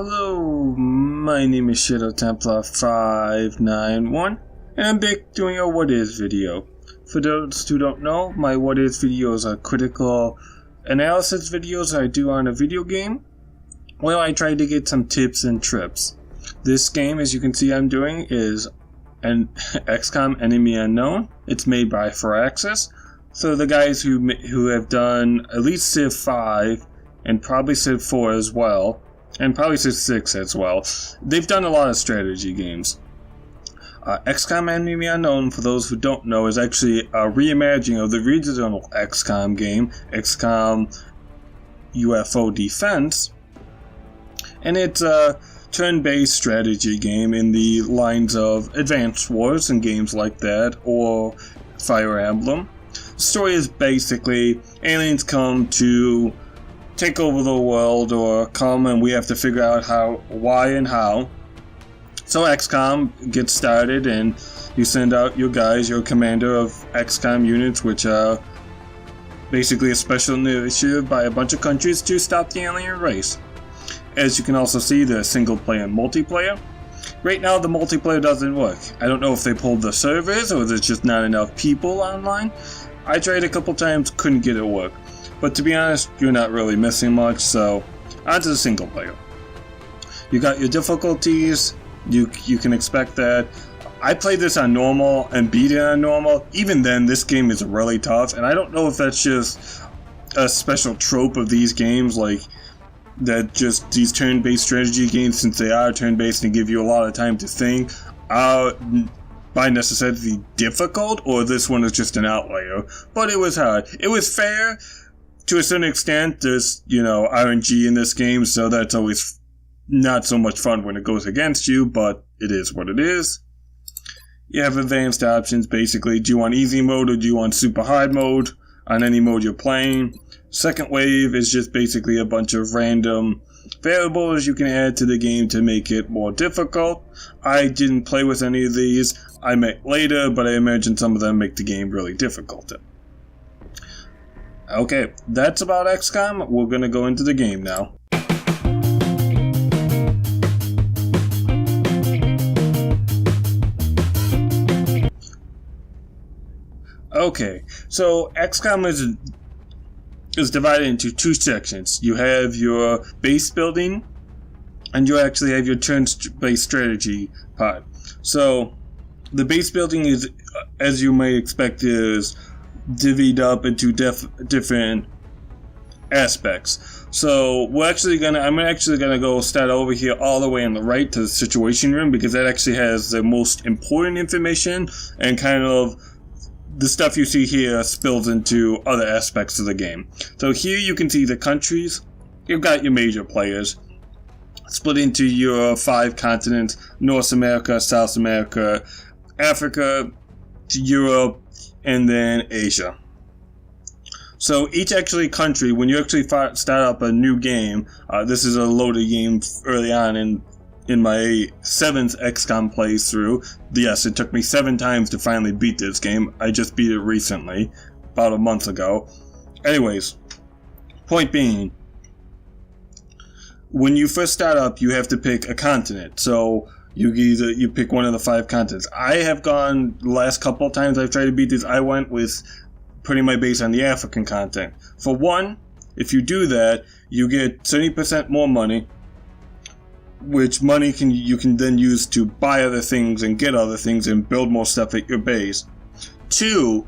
Hello, my name is Shadow Templar 591, and I'm back doing a What Is video. For those who don't know, my What Is videos are critical analysis videos I do on a video game. Well, I try to get some tips and trips. This game, as you can see I'm doing, is an XCOM Enemy Unknown. It's made by Firaxis. So the guys who have done at least Civ 5 and probably Civ 4 as well, and probably Civ 6 as well, they've done a lot of strategy games. XCOM Enemy Unknown, for those who don't know, is actually a reimagining of the original XCOM game, XCOM UFO Defense, and it's a turn-based strategy game in the lines of Advance Wars and games like that, or Fire Emblem. The story is basically aliens come to take over the world, or come and we have to figure out why and how. So XCOM gets started and you send out your guys, your commander of XCOM units, which are basically a special initiative by a bunch of countries to stop the alien race. As you can also see, there's single player and multiplayer. Right now the multiplayer doesn't work. I don't know if they pulled the servers or there's just not enough people online. I tried a couple times, couldn't get it to work. But to be honest, you're not really missing much, so onto the single player. You got your difficulties, you can expect that. I played this on normal and beat it on normal. Even then, this game is really tough, and I don't know if that's just a special trope of these games, like that just these turn-based strategy games, since they are turn-based and give you a lot of time to think, are by necessity difficult, or this one is just an outlier. But it was hard. It was fair. To a certain extent, there's, RNG in this game, so that's always not so much fun when it goes against you, but it is what it is. You have advanced options, basically. Do you want easy mode or do you want super hard mode on any mode you're playing? Second wave is just basically a bunch of random variables you can add to the game to make it more difficult. I didn't play with any of these. I might later, but I imagine some of them make the game really difficult. Okay, that's about XCOM. We're going to go into the game now. Okay, so XCOM is divided into two sections. You have your base building, and you actually have your turn-based strategy part. So, the base building is, as you may expect, is divvied up into different aspects. So I'm actually gonna go start over here all the way on the right to the situation room, because that actually has the most important information, and kind of the stuff you see here spills into other aspects of the game. So here you can see the countries. You've got your major players split into your 5 continents: North America, South America, Africa, Europe, and then Asia. So each country, when you actually start up a new game, this is a loaded game early on in my 7th XCOM playthrough. Yes, it took me 7 times to finally beat this game. I just beat it recently, about a month ago. Anyways, point being, when you first start up, you have to pick a continent. So you pick one of the 5 continents. I have gone, the last couple of times I've tried to beat this, I went with putting my base on the African continent. For one, if you do that, you get 70% more money, which money you can then use to buy other things and get other things and build more stuff at your base. 2,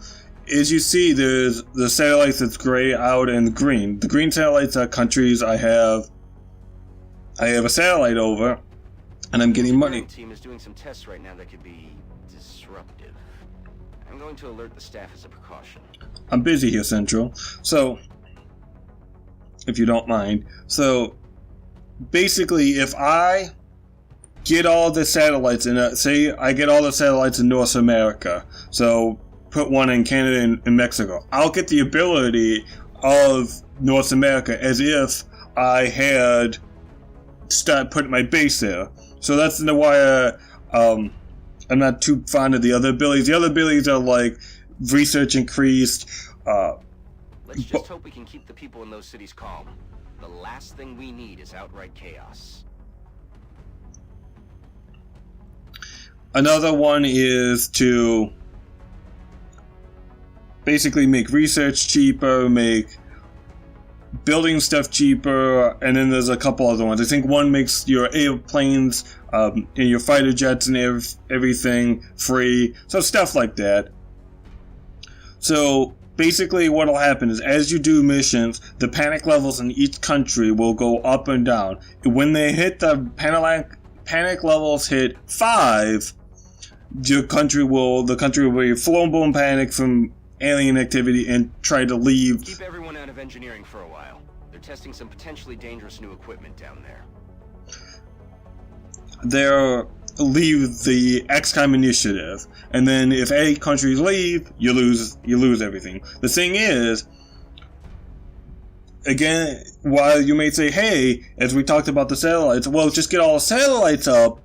is you see there's the satellites that's gray out and green. The green satellites are countries I have a satellite over, and I'm getting money. The team is doing some tests right now that could be disruptive. I'm going to alert the staff as a precaution. I'm busy here, Central. So, if you don't mind. So, basically, if I get all the satellites in, say I get all the satellites in North America, so put one in Canada and Mexico, I'll get the ability of North America as if I had start putting my base there. So that's why I'm not too fond of the other abilities. The other abilities are like research increased. Let's just hope we can keep the people in those cities calm. The last thing we need is outright chaos. Another one is to basically make research cheaper, make building stuff cheaper, and then there's a couple other ones. I think one makes your airplanes and your fighter jets and everything free, so stuff like that. So basically what'll happen is as you do missions, the panic levels in each country will go up and down. When they hit the panic levels hit 5, the country will be full-blown panic from alien activity and try to leave. Keep everyone out of engineering for a while. They're testing some potentially dangerous new equipment down there. Leave the XCOM initiative, and then if 8 countries leave, you lose everything. The thing is, again, while you may say, hey, as we talked about the satellites, well, just get all the satellites up,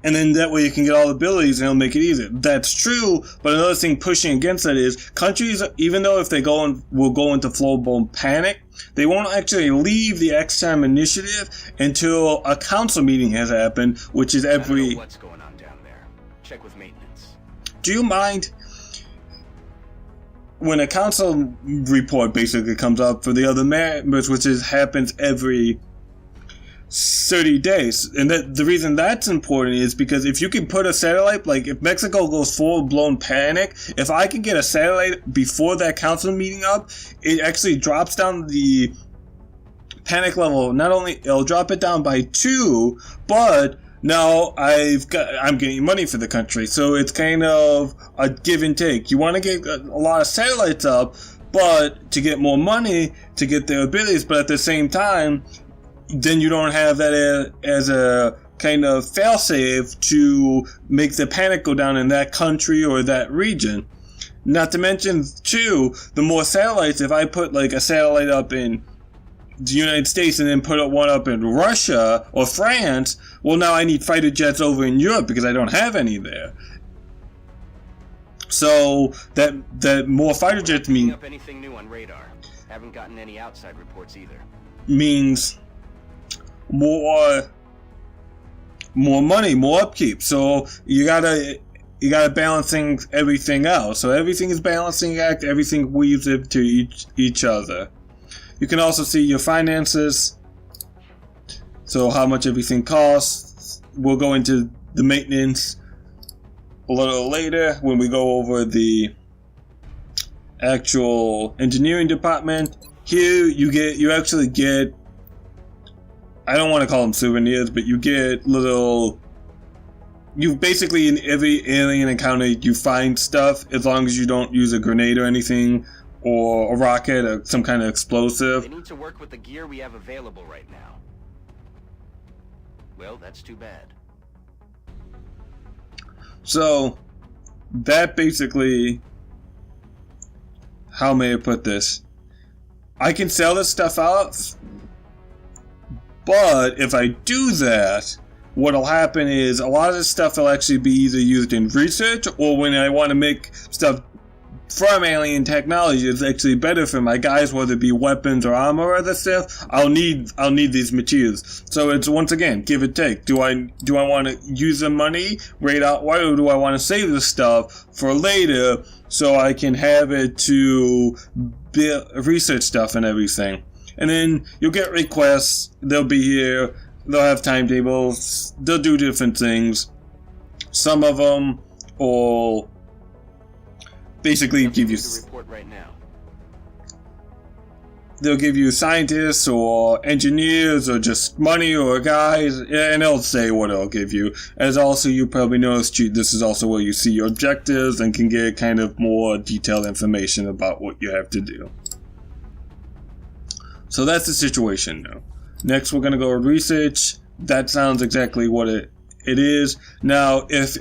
and then that way you can get all the abilities and it'll make it easier. That's true, but another thing pushing against that is countries, even though if they will go into full-blown panic, they won't actually leave the XCOM initiative until a council meeting has happened, which is every... I don't know what's going on down there. Check with maintenance. Do you mind? When a council report basically comes up for the other members, which happens every 30 days. And the reason that's important is because if you can put a satellite, like if Mexico goes full-blown panic, if I can get a satellite before that council meeting up, it actually drops down the panic level. Not only it'll drop it down by 2, but now I'm getting money for the country. So it's kind of a give and take. You want to get a lot of satellites up, but to get more money to get their abilities, but at the same time, then you don't have that as a kind of failsafe to make the panic go down in that country or that region. Not to mention, too, the more satellites, if I put like a satellite up in the United States and then put one up in Russia or France, well, now I need fighter jets over in Europe because I don't have any there. So that more fighter jets Picking up anything new on radar. Haven't gotten any outside reports either. Means more money, more upkeep. So you gotta balance everything out. So everything is balancing act. Everything weaves into each other. You can also see your finances. So how much everything costs. We'll go into the maintenance a little later when we go over the actual engineering department. Here you actually get, I don't want to call them souvenirs, but you get you basically in every alien encounter you find stuff as long as you don't use a grenade or anything or a rocket or some kind of explosive. They need to work with the gear we have available right now. Well, that's too bad. So that basically, how may I put this? I can sell this stuff out, but if I do that, what'll happen is a lot of this stuff will actually be either used in research or when I want to make stuff from alien technology, it's actually better for my guys, whether it be weapons or armor or other stuff. I'll need these materials. So it's once again give and take. Do I want to use the money right out, or do I want to save the stuff for later so I can have it to build research stuff and everything? And then you'll get requests. They'll be here. They'll have timetables. They'll do different things. Some of them will basically give you the report right now. They'll give you scientists or engineers or just money or guys, and they'll say what it'll give you. As also you probably noticed, this is also where you see your objectives and can get kind of more detailed information about what you have to do. So that's the situation now. Next we're going to go with research. That sounds exactly what it is. Now, if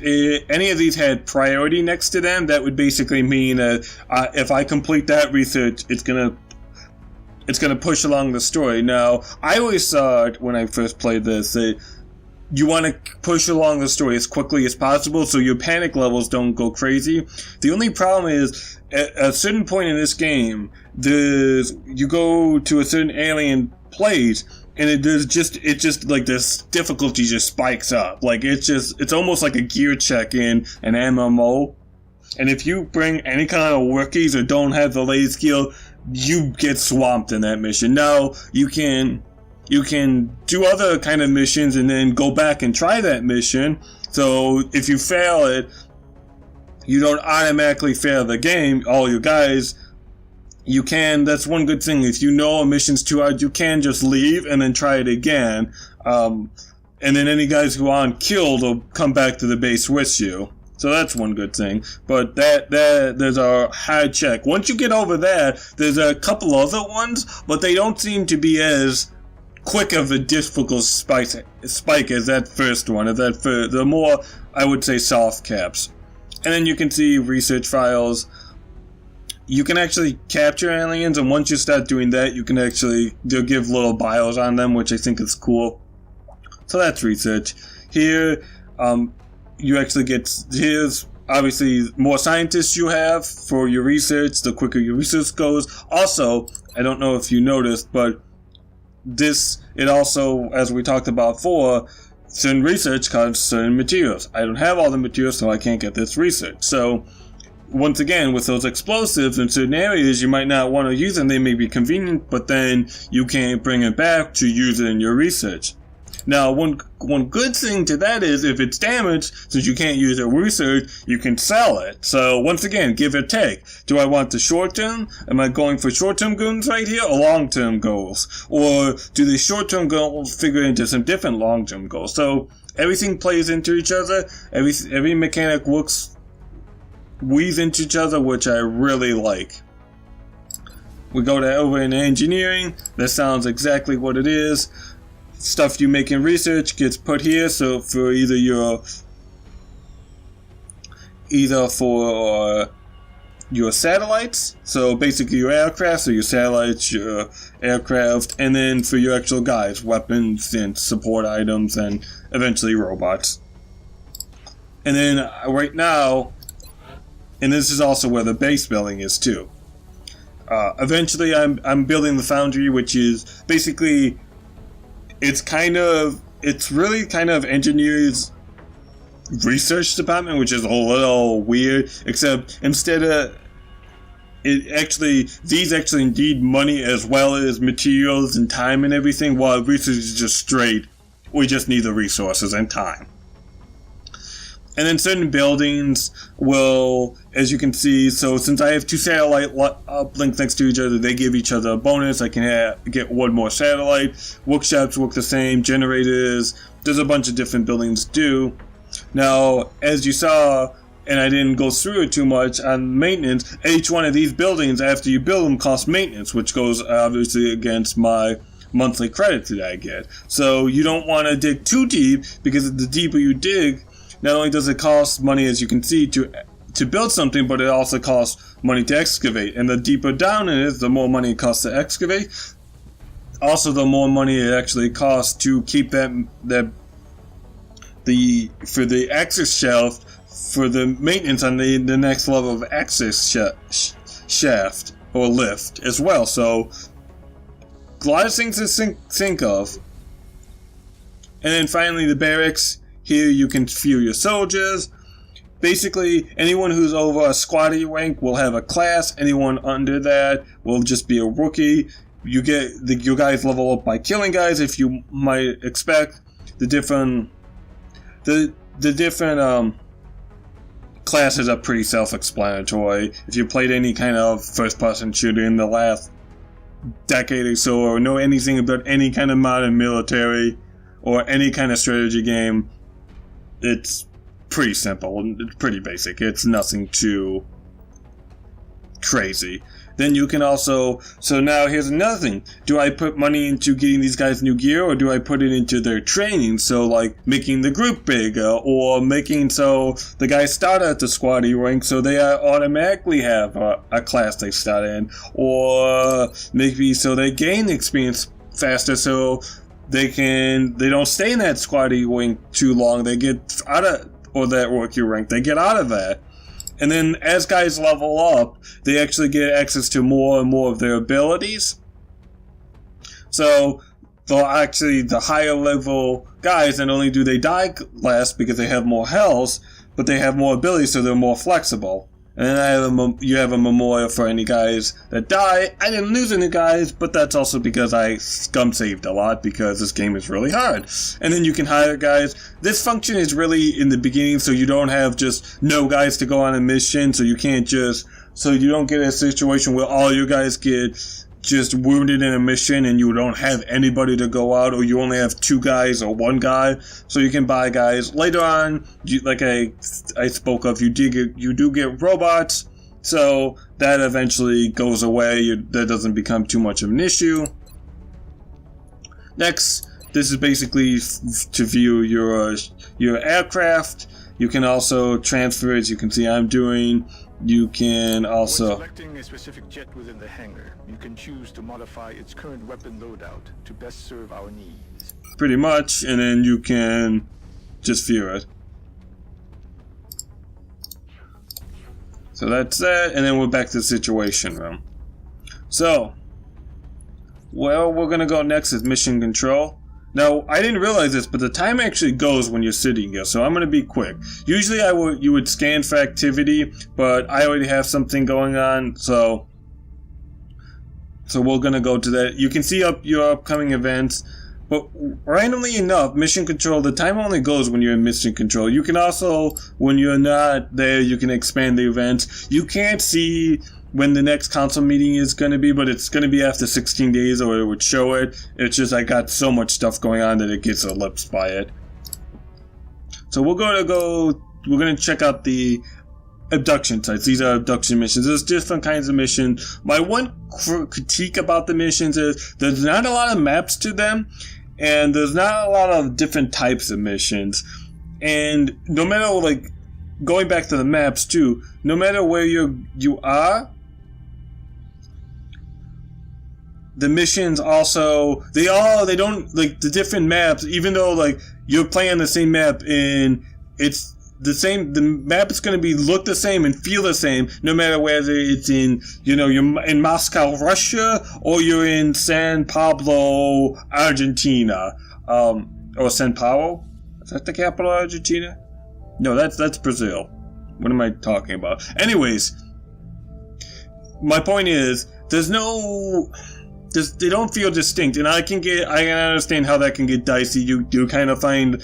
any of these had priority next to them, that would basically mean if I complete that research, it's gonna push along the story. Now, I always thought when I first played this that you want to push along the story as quickly as possible so your panic levels don't go crazy. The only problem is at a certain point in this game, you go to a certain alien place and it just like this difficulty just spikes up. Like it's almost like a gear check in an MMO. And if you bring any kind of rookies or don't have the latest skill, you get swamped in that mission. Now you can do other kind of missions and then go back and try that mission. So if you fail it, you don't automatically fail the game. All you guys, you can, that's one good thing. If you know a mission's too hard, you can just leave and then try it again. And then any guys who aren't killed will come back to the base with you. So that's one good thing. But that there's a hard check. Once you get over that, there's a couple other ones, but they don't seem to be as quick of a difficult spike as that first one. The more, I would say, soft caps. And then you can see research files. You can actually capture aliens, and once you start doing that, you can actually, they'll give little bios on them, which I think is cool. So that's research. Here, you actually get, here's obviously more scientists you have for your research, the quicker your research goes. Also, I don't know if you noticed, but it also, as we talked about before, certain research costs certain materials. I don't have all the materials, so I can't get this research. So, once again, with those explosives in certain areas, you might not want to use them. They may be convenient, but then you can't bring it back to use it in your research. Now, one good thing to that is if it's damaged, since you can't use it in research, you can sell it. So, once again, give or take. Do I want the short-term? Am I going for short-term goals right here or long-term goals? Or do the short-term goals figure into some different long-term goals? So, everything plays into each other. Every mechanic weaves into each other, which I really like. We go over into engineering. That sounds exactly what it is. Stuff you make in research gets put here, so for either for your satellites, so basically your aircraft, so your satellites, your aircraft, and then for your actual guys, weapons and support items, and eventually robots. And then right now, and this is also where the base building is too. Eventually, I'm building the foundry, which is basically, it's really kind of engineers' research department, which is a little weird, except instead of these actually need money as well as materials and time and everything, while research is just straight, we just need the resources and time. And then certain buildings will, as you can see, so since I have two satellite links next to each other, they give each other a bonus. I can get one more satellite. Workshops work the same. Generators, there's a bunch of different buildings do. Now, as you saw, and I didn't go through it too much on maintenance, each one of these buildings, after you build them, costs maintenance, which goes obviously against my monthly credit that I get. So you don't want to dig too deep, because the deeper you dig, not only does it cost money, as you can see, to build something, but it also costs money to excavate. And the deeper down it is, the more money it costs to excavate. Also, the more money it actually costs to keep for the access shelf, for the maintenance on the next level of access shaft or lift as well. So, a lot of things to think of. And then finally, the barracks. Here you can fuel your soldiers. Basically, anyone who's over a squaddy rank will have a class. Anyone under that will just be a rookie. You get your guys level up by killing guys, if you might expect. The different classes are pretty self-explanatory. If you played any kind of first-person shooter in the last decade or so, or know anything about any kind of modern military or any kind of strategy game, it's pretty simple and it's pretty basic. It's nothing too crazy. Then you can also, so now here's another thing. Do I put money into getting these guys new gear, or do I put it into their training? So like making the group bigger, or making so the guys start at the squaddy rank so they automatically have a class they start in, or maybe so they gain experience faster so they don't stay in that squaddy rank too long. They get out of, or that rookie rank, they get out of that. And then as guys level up, they actually get access to more and more of their abilities. So though actually the higher level guys, not only do they die less because they have more health, but they have more ability, so they're more flexible. And then you have a memorial for any guys that die. I didn't lose any guys, but that's also because I scum saved a lot because this game is really hard. And then you can hire guys. This function is really in the beginning, so you don't have just no guys to go on a mission, so you can't just, so you don't get a situation where all your guys get just wounded in a mission and you don't have anybody to go out, or you only have 2 guys or 1 guy, so you can buy guys. Later on, like I spoke of, you do get robots, so that eventually goes away. That doesn't become too much of an issue. Next, this is basically to view your aircraft. You can also transfer, as you can see I'm doing. You can also, when selecting a specific jet within the hangar, you can choose to modify its current weapon loadout to best serve our needs. Pretty much, and then you can just view it. So that's that, and then we're back to the situation room. So, where we're gonna go next is mission control. Now, I didn't realize this, but the time actually goes when you're sitting here, so I'm going to be quick. Usually you would scan for activity, but I already have something going on, so we're going to go to that. You can see up your upcoming events, but randomly enough, mission control, the time only goes when you're in mission control. You can also, when you're not there, you can expand the events. You can't see when the next council meeting is going to be, but it's going to be after 16 days, or it would show it. It's just I got so much stuff going on that it gets ellipsed by it. So we're going to check out the abduction sites. These are abduction missions. There's different kinds of missions. My one critique about the missions is there's not a lot of maps to them, and there's not a lot of different types of missions. And no matter, like, going back to the maps too, no matter where you are, the missions also, they don't, like, the different maps, even though, like, you're playing the same map and it's the same, the map is going to look the same and feel the same, no matter whether it's in, you're in Moscow, Russia, or you're in San Pablo, Argentina, or San Paulo? Is that the capital of Argentina? No, that's Brazil. What am I talking about? Anyways, my point is, they don't feel distinct, and I can understand how that can get dicey. You kind of find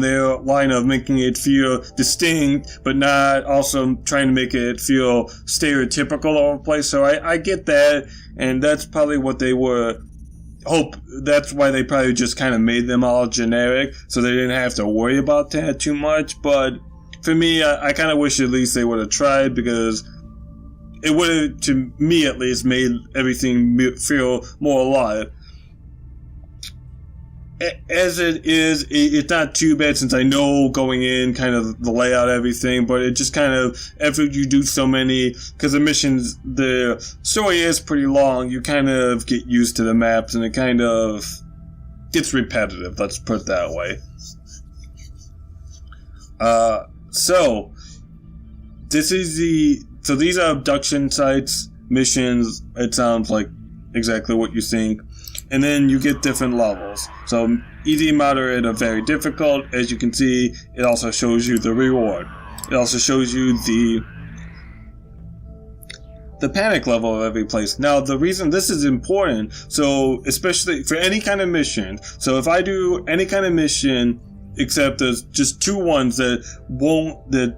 their line of making it feel distinct, but not also trying to make it feel stereotypical all over the place. So I get that, and that's probably what they were. That's why they probably just kind of made them all generic, so they didn't have to worry about that too much. But for me, I kind of wish at least they would have tried, because it would have, to me at least, made everything feel more alive. As it is, it's not too bad, since I know going in kind of the layout, everything, but it just kind of, after you do so many, because the story is pretty long, you kind of get used to the maps, and it kind of gets repetitive, let's put it that way. So these are abduction sites, missions. It sounds like exactly what you think. And then you get different levels. So easy, moderate, or very difficult. As you can see, it also shows you the reward. It also shows you the panic level of every place. Now, the reason this is important, so especially for any kind of mission, so if I do any kind of mission, except there's just 2 ones that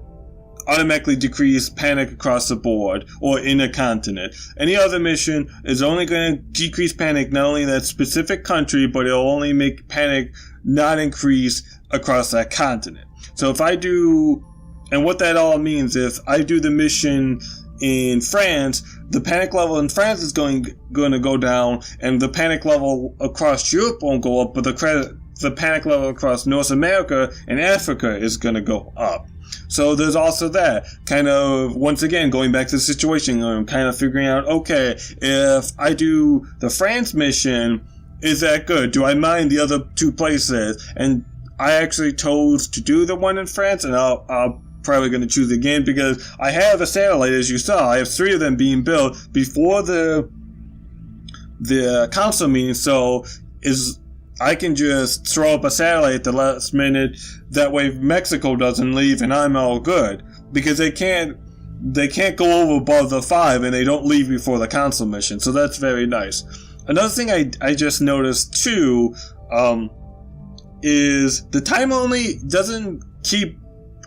automatically decrease panic across the board or in a continent. Any other mission is only going to decrease panic not only in that specific country, but it'll only make panic not increase across that continent. So if I do, and what that all means, if I do the mission in France, the panic level in France is going to go down, and the panic level across Europe won't go up, but the panic level across North America and Africa is going to go up. So there's also that, kind of, once again, going back to the situation, I'm kind of figuring out, okay, if I do the France mission, is that good? Do I mind the other 2 places? And I actually chose to do the one in France, and I'll probably going to choose again, because I have a satellite, as you saw. I have 3 of them being built before the council meeting, so is I can just throw up a satellite at the last minute. That way Mexico doesn't leave and I'm all good. Because they can't go over above the 5 and they don't leave before the council mission. So that's very nice. Another thing I just noticed too, is the time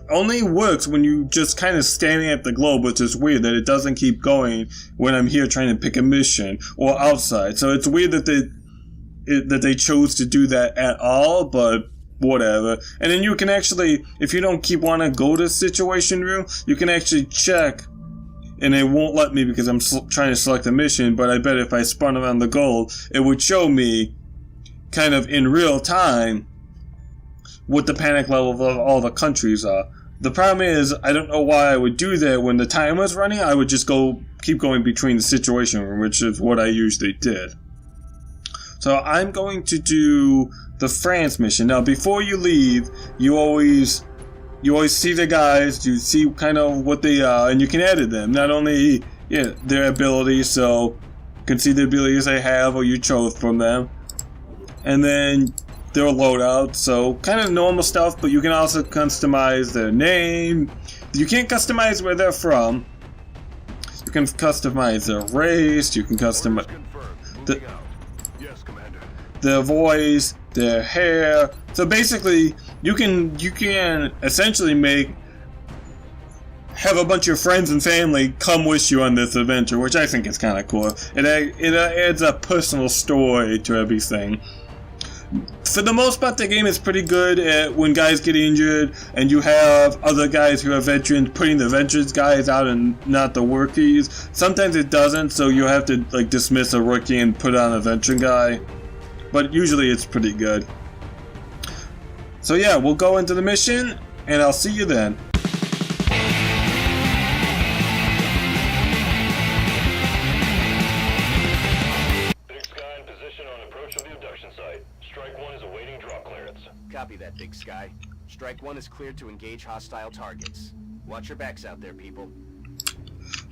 only works when you just kind of standing at the globe, which is weird that it doesn't keep going when I'm here trying to pick a mission or outside. So it's weird that they chose to do that at all, but whatever. And then you can actually, if you don't want to go to situation room, you can actually check, and it won't let me because I'm trying to select a mission, but I bet if I spun around the goal, it would show me kind of in real time what the panic level of all the countries are. The problem is, I don't know why I would do that when the time was running. I would just keep going between the situation room, which is what I usually did. So I'm going to do the France mission. Now, before you leave, you always see the guys, you see kind of what they are, and you can edit them. Not only their abilities, so you can see the abilities they have or you chose from them. And then their loadout, so kind of normal stuff, but you can also customize their name. You can't customize where they're from. You can customize their race, you can customize their voice, their hair. So basically, you can essentially have a bunch of friends and family come with you on this adventure, which I think is kind of cool. It adds a personal story to everything. For the most part, the game is pretty good at when guys get injured and you have other guys who are veterans putting the veterans guys out and not the rookies. Sometimes it doesn't, so you have to dismiss a rookie and put on a veteran guy. But usually it's pretty good. So yeah, we'll go into the mission and I'll see you then. Copy that, Big Sky. Strike 1 is cleared to engage hostile targets. Watch your backs out there, people.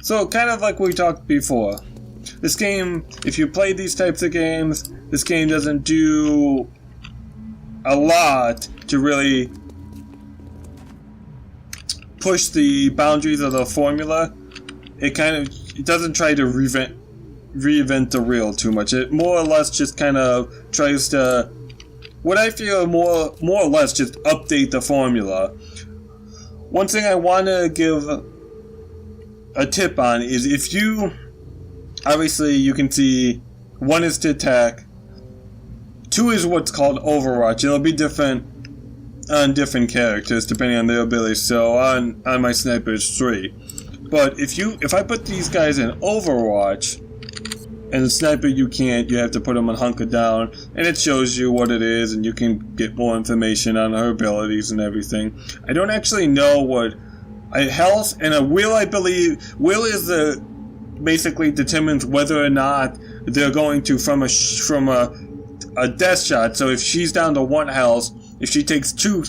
So, kind of like we talked before. This game, if you play these types of games, this game doesn't do a lot to really push the boundaries of the formula. It doesn't try to reinvent the wheel too much. It more or less just kind of tries to, what I feel, more or less just update the formula. One thing I want to give a tip on is if you, obviously you can see 1 is to attack, 2 is what's called Overwatch. It'll be different on different characters depending on their abilities. So on my sniper it's 3. But if I put these guys in Overwatch, and the sniper you have to put them on hunker down, and it shows you what it is, and you can get more information on her abilities and everything. I don't actually know what health and a will. I believe will is basically determines whether or not they're going to from a death shot. So if she's down to 1 health, if she takes 2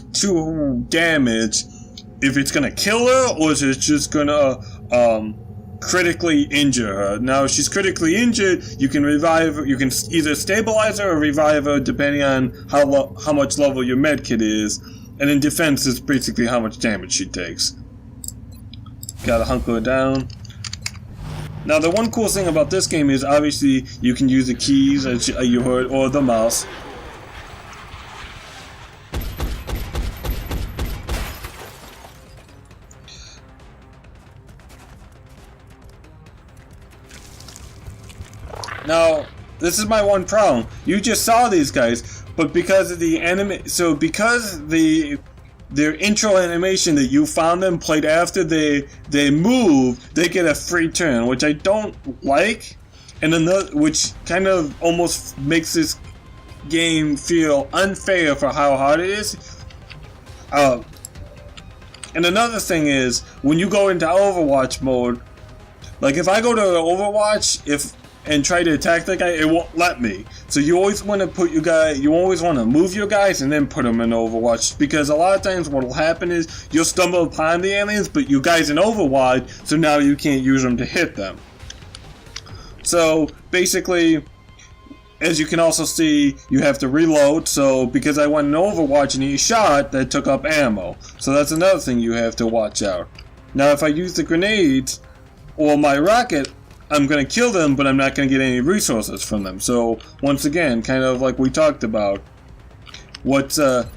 damage, if it's gonna kill her or is it just gonna critically injure her. Now, if she's critically injured, you can revive her. You can either stabilize her or revive her, depending on how much level your medkit is. And in defense, it's basically how much damage she takes. Gotta hunker her down. Now, the one cool thing about this game is obviously you can use the keys, as you heard, or the mouse. Now, this is my one problem. You just saw these guys, but because of the their intro animation that you found them played after they move, they get a free turn, which I don't like, and which kind of almost makes this game feel unfair for how hard it is. And another thing is when you go into Overwatch mode, like if I go to Overwatch, and try to attack that guy, it won't let me. So you always want to move your guys and then put them in Overwatch, because a lot of times what will happen is you'll stumble upon the aliens, but you guys in Overwatch, so now you can't use them to hit them. So basically, as you can also see, you have to reload, so because I went in Overwatch and he shot, that took up ammo. So that's another thing you have to watch out. Now if I use the grenades or my rocket, I'm going to kill them, but I'm not going to get any resources from them. So once again, kind of like we talked about, and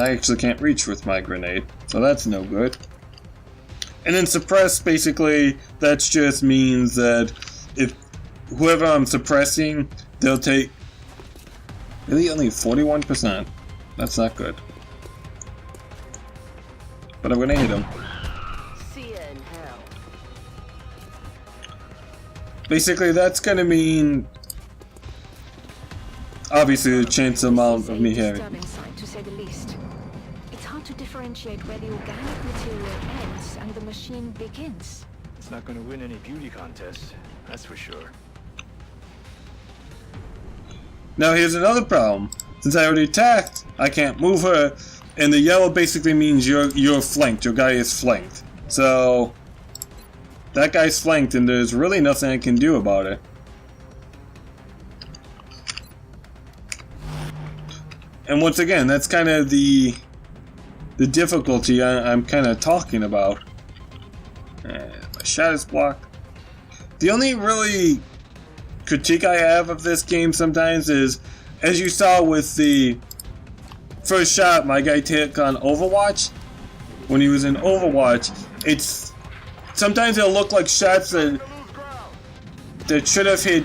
I actually can't reach with my grenade, so that's no good. And then suppress, basically, that just means that if whoever I'm suppressing, they'll take really only 41%. That's not good. But I'm gonna hit him. See ya in hell. Basically, that's gonna mean obviously the chance amount of me having. Disturbing sight, to say the least. It's hard to differentiate where the organic material ends and the machine begins. It's not going to win any beauty contests, that's for sure. Now here's another problem. Since I already attacked, I can't move her, and the yellow basically means you're flanked. Your guy is flanked. So that guy's flanked, and there's really nothing I can do about it. And once again, that's kind of the difficulty I'm kind of talking about. My shot is blocked. The only really critique I have of this game sometimes is, as you saw with the first shot my guy took on Overwatch, when he was in Overwatch, it's sometimes it'll look like shots that should have hit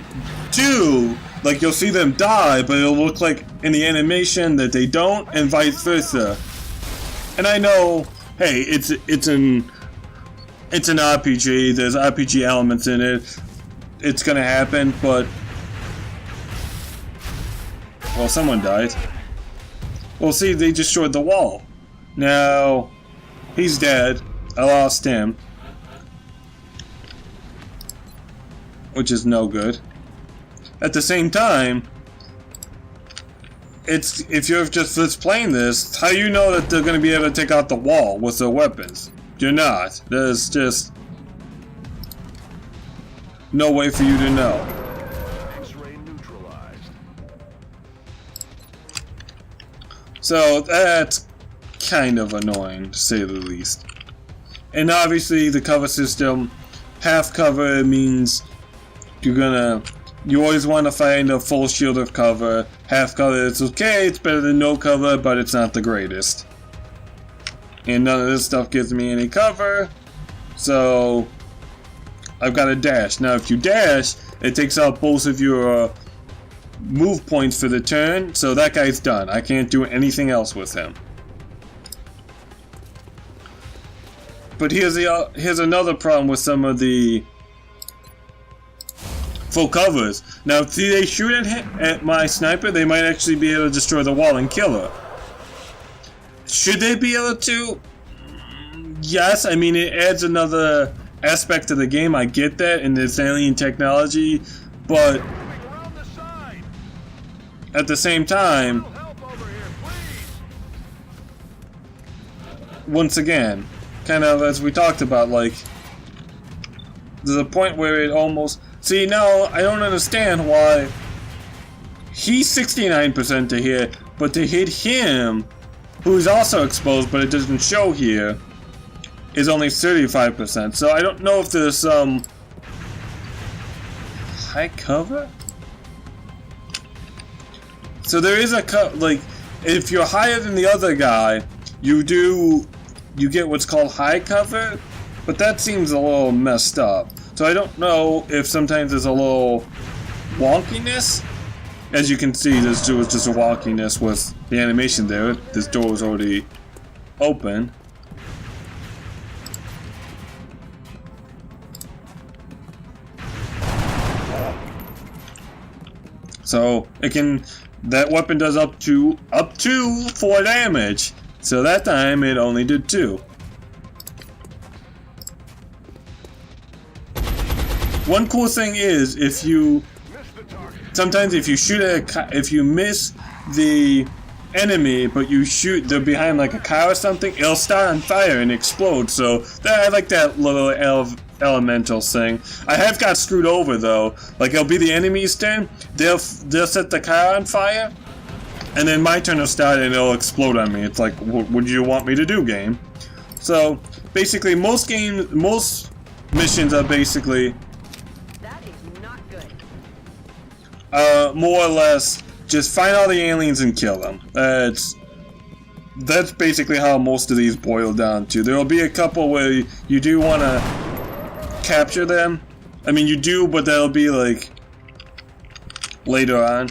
two, like you'll see them die, but it'll look like in the animation that they don't, and vice versa. And I know, hey, it's an RPG, there's RPG elements in it, it's gonna happen, but well, someone died. Well, see, they destroyed the wall. Now he's dead. I lost him, which is no good. At the same time, if you're just playing this, how do you know that they're going to be able to take out the wall with their weapons? You're not. There's just no way for you to know. X-ray neutralized. So that's kind of annoying, to say the least. And obviously the cover system, half cover means you always want to find a full shield of cover. Half cover, it's okay, it's better than no cover, but it's not the greatest. And none of this stuff gives me any cover, so I've got to dash. Now if you dash, it takes out both of your move points for the turn, so that guy's done. I can't do anything else with him. But here's another problem with some of the full covers. Now, if they shoot at my sniper, they might actually be able to destroy the wall and kill her. Should they be able to? Yes, I mean, it adds another aspect to the game. I get that in this alien technology, but at the same time, once again, kind of as we talked about, like, there's a point where it almost... See, now, I don't understand why he's 69% to hit, but to hit him, who's also exposed, but it doesn't show here, is only 35%. So I don't know if there's some high cover? So there is a like, if you're higher than the other guy, you get what's called high cover, but that seems a little messed up. So I don't know if sometimes there's a little wonkiness. As you can see, there's just a wonkiness with the animation there. This door is already open. So that weapon does up to 4 damage. So that time it only did 2. One cool thing is sometimes if you shoot if you miss the enemy, but they're behind like a car or something, it'll start on fire and explode. So I like that little elemental thing. I have got screwed over though. Like it'll be the enemy's turn, they'll set the car on fire, and then my turn will start and it'll explode on me. It's like, what do you want me to do, game? So basically, most missions are basically That is not good. more or less just find all the aliens and kill them. That's basically how most of these boil down to. There will be a couple where you do want to capture them. I mean, you do, but that'll be like later on.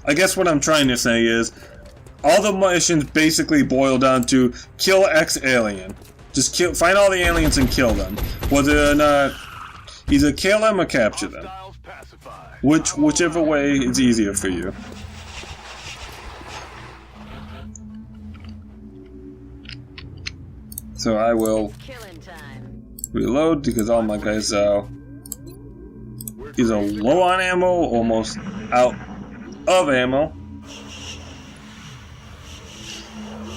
I guess what I'm trying to say is all the missions basically boil down to kill X alien. Just find all the aliens and kill them. Whether or not either kill them or capture them. Whichever way is easier for you. So I will reload because all my guys are either low on ammo or almost out of ammo.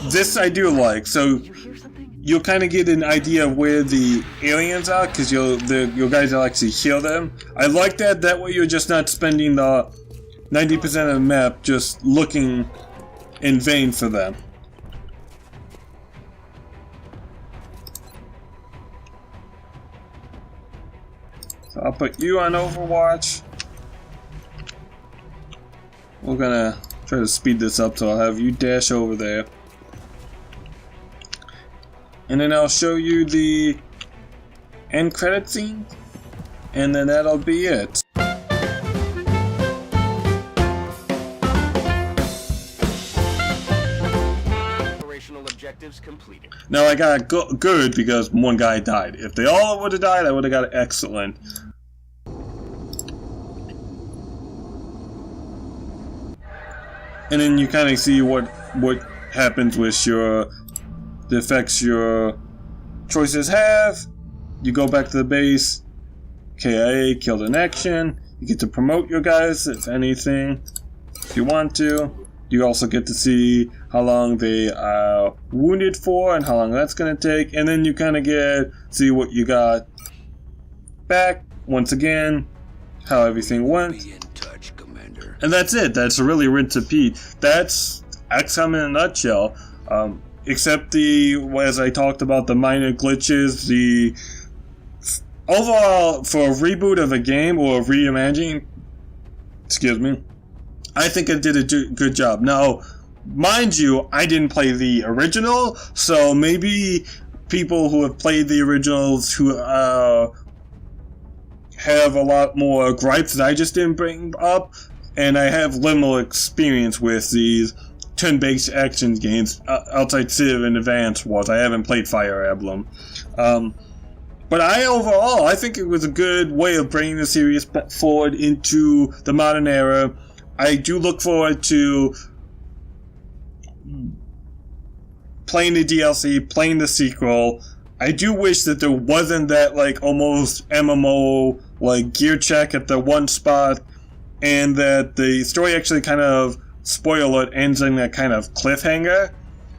This I do like, so you'll kind of get an idea of where the aliens are because your guys will actually heal them. I like that. That way you're just not spending the 90% of the map just looking in vain for them. So I'll put you on Overwatch. We're gonna try to speed this up, so I'll have you dash over there. And then I'll show you the end credit scene, and then that'll be it. Operational objectives completed. Now I got good because one guy died. If they all would have died, I would have got excellent. And then you kind of see what happens with the effects your choices have. You go back to the base, KIA, killed in action. You get to promote your guys, if anything, if you want to. You also get to see how long they are wounded for and how long that's going to take. And then you kind of see what you got back, once again, how everything went. And that's it. That's a really rinse repeat. That's XCOM in a nutshell. Except as I talked about, the minor glitches, the overall, for a reboot of a game or a reimagining, I think it did a good job. Now, mind you, I didn't play the original, so maybe people who have played the originals who have a lot more gripes that I just didn't bring up, and I have little experience with these turn-based action games outside Civ and Advance Wars. I haven't played Fire Emblem. But overall, I think it was a good way of bringing the series forward into the modern era. I do look forward to playing the DLC, playing the sequel. I do wish that there wasn't that, like, almost MMO, like, gear check at the one spot, and that the story actually kind of, spoiler alert, ends in that kind of cliffhanger.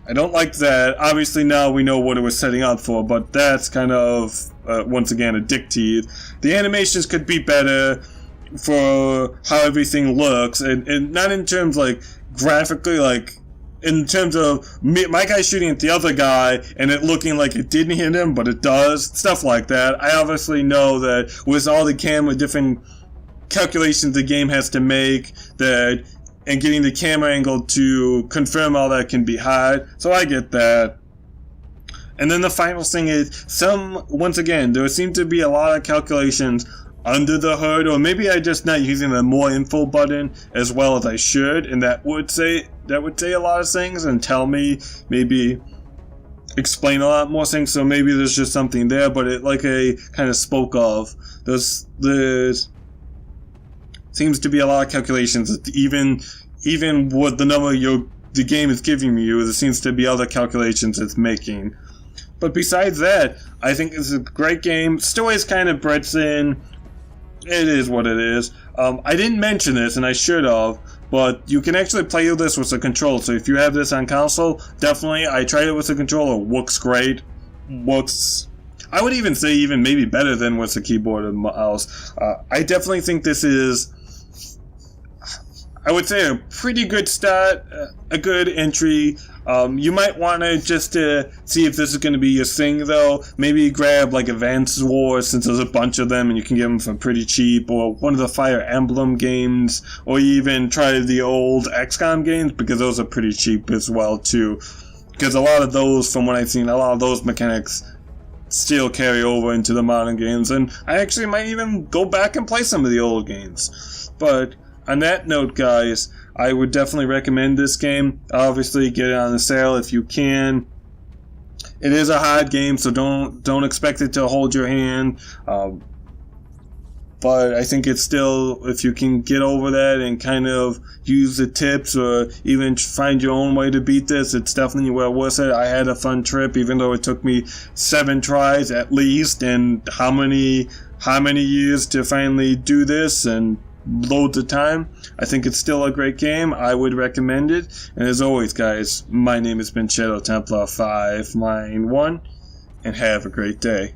I don't like that. Obviously now we know what it was setting up for, but that's kind of, once again, addictive. The animations could be better for how everything looks, and not in terms, like, graphically, like, in terms of my guy shooting at the other guy and it looking like it didn't hit him, but it does, stuff like that. I obviously know that with all the different calculations the game has to make, and getting the camera angle to confirm all that can be hard, so I get that. And then the final thing is, once again, there seem to be a lot of calculations under the hood, or maybe I'm just not using the more info button as well as I should, and that would say a lot of things and tell me, maybe explain a lot more things, so maybe there's just something there, but it, like I kind of spoke of, there's seems to be a lot of calculations, even with the number the game is giving you, there seems to be other calculations it's making. But besides that, I think it's a great game. Story's kind of breadth in. It is what it is. I didn't mention this, and I should have, but you can actually play this with a controller. So if you have this on console, definitely, I tried it with a controller. Works great. I would even say even maybe better than with the keyboard and mouse. I definitely think this is, I would say, a pretty good start, a good entry. You might want to just to see if this is going to be your thing, though. Maybe grab like Advanced Wars, since there's a bunch of them and you can get them for pretty cheap, or one of the Fire Emblem games, or even try the old XCOM games, because those are pretty cheap as well too. Because a lot of those, from what I've seen, a lot of those mechanics still carry over into the modern games, and I actually might even go back and play some of the old games. But on that note, guys, I would definitely recommend this game. Obviously, get it on the sale if you can. It is a hard game, so don't expect it to hold your hand. But I think it's still, if you can get over that and kind of use the tips or even find your own way to beat this, it's definitely well worth it. I had a fun trip, even though it took me 7 tries at least, and how many years to finally do this and loads of time. I think it's still a great game. I would recommend it. And as always, guys, my name has been Shadow Templar 591, and have a great day.